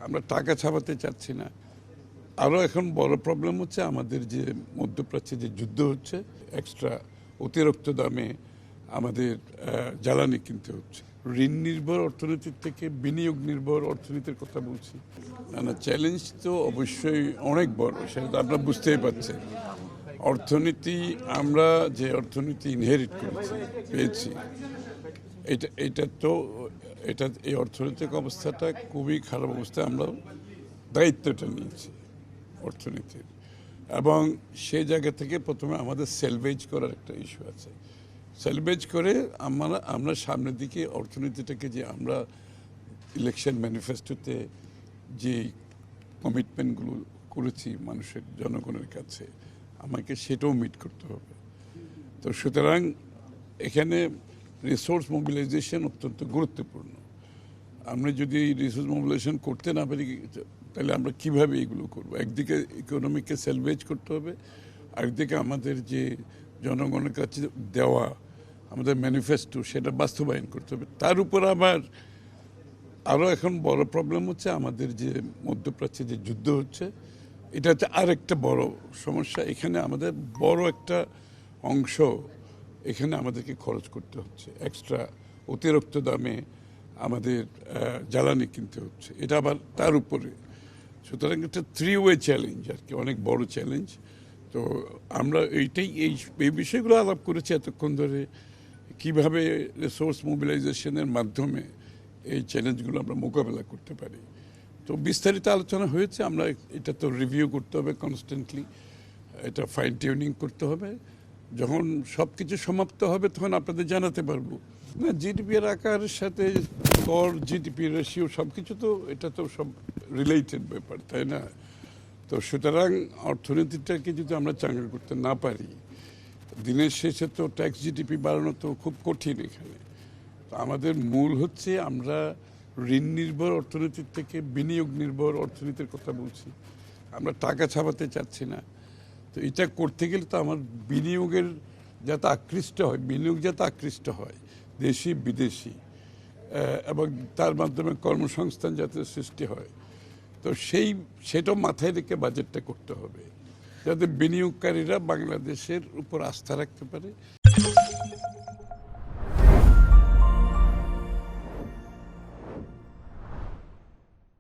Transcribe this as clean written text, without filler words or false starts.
আমরা টাকা ছাপাতে চাচ্ছি না। আরও এখন বড় প্রবলেম হচ্ছে আমাদের যে মধ্যপ্রাচ্যে যে যুদ্ধ হচ্ছে, এক্সট্রা অতিরিক্ত দামে আমাদের জ্বালানি কিনতে হচ্ছে। ঋণ নির্ভর অর্থনীতির থেকে বিনিয়োগ নির্ভর অর্থনীতির কথা বলছি। না, চ্যালেঞ্জ তো অবশ্যই অনেক বড়, সেটা তো আপনারা বুঝতেই পারছেন। অর্থনীতি, আমরা যে অর্থনীতি ইনহেরিট পেয়েছি, এই অর্থনৈতিক অবস্থাটা খুবই খারাপ অবস্থায় আমরা দায়িত্বটা নিয়েছি অর্থনীতির, এবং সেই জায়গা থেকে প্রথমে আমাদের সেলভেজ করার একটা ইস্যু আছে। সেলভেজ করে আমরা সামনের দিকে অর্থনীতিটাকে, যে আমরা ইলেকশন ম্যানিফেস্টোতে যে কমিটমেন্টগুলো করেছি মানুষের, জনগণের কাছে, আমাকে সেটাও মিট করতে হবে। তো সুতরাং এখানে রিসোর্স মোবিলাইজেশন অত্যন্ত গুরুত্বপূর্ণ। আমরা যদি রিসোর্স মোবিলাইজেশন করতে না পারি, তাহলে আমরা কিভাবে এগুলো করব? একদিকে ইকোনমিকে সেলভেজ করতে হবে, আরেকদিকে আমাদের যে জনগণের কাছে দেওয়া আমাদের ম্যানিফেস্টো, সেটা বাস্তবায়ন করতে হবে। তার উপর আবার আরও এখন বড় প্রবলেম হচ্ছে আমাদের যে মধ্যপ্রাচ্যে যে যুদ্ধ হচ্ছে, এটা হচ্ছে আরেকটা বড় সমস্যা। এখানে আমাদের বড় একটা অংশ এখানে আমাদেরকে খরচ করতে হচ্ছে, এক্সট্রা অতিরিক্ত দামে আমাদের জ্বালানি কিনতে হচ্ছে, এটা আবার তার উপরে। সুতরাং একটা থ্রি ওয়ে চ্যালেঞ্জ আর কি, অনেক বড় চ্যালেঞ্জ। তো আমরা এই বিষয়গুলো আলাপ করেছি এতক্ষণ ধরে, কিভাবে রিসোর্স মোবিলাইজেশনের মাধ্যমে এই চ্যালেঞ্জগুলো আমরা মোকাবেলা করতে পারি। তো বিস্তারিত আলোচনা হয়েছে। আমরা এটা তো রিভিউ করতে হবে কনস্ট্যান্টলি, এটা ফাইন টিউনিং করতে হবে। যখন সব কিছু সমাপ্ত হবে তখন আপনাদের জানাতে পারবো। না, জিডিপির আকারের সাথে কর, জিডিপি রেশিও সব কিছু তো, এটা তো সব রিলেটেড ব্যাপার, তাই না? তো সুতরাং অর্থনীতিটাকে যদি আমরা চাঙ্গা করতে না পারি, দিনের শেষে তো ট্যাক্স জিডিপি বাড়ানো তো খুব কঠিন এখানে। তো আমাদের মূল হচ্ছে আমরা ঋণ নির্ভর অর্থনীতির থেকে বিনিয়োগ নির্ভর অর্থনীতির কথা বলছি। আমরা টাকা ছাপাতে চাচ্ছি না। তো এটা করতে গেলে তো আমার বিনিয়োগ যাতে আকৃষ্ট হয় দেশি বিদেশি, এবং তার মাধ্যমে কর্মসংস্থান যাতে সৃষ্টি হয়। তো সেটাও মাথায় রেখে বাজেটটা করতে হবে, যাতে বিনিয়োগকারীরা বাংলাদেশের উপর আস্থা রাখতে পারে।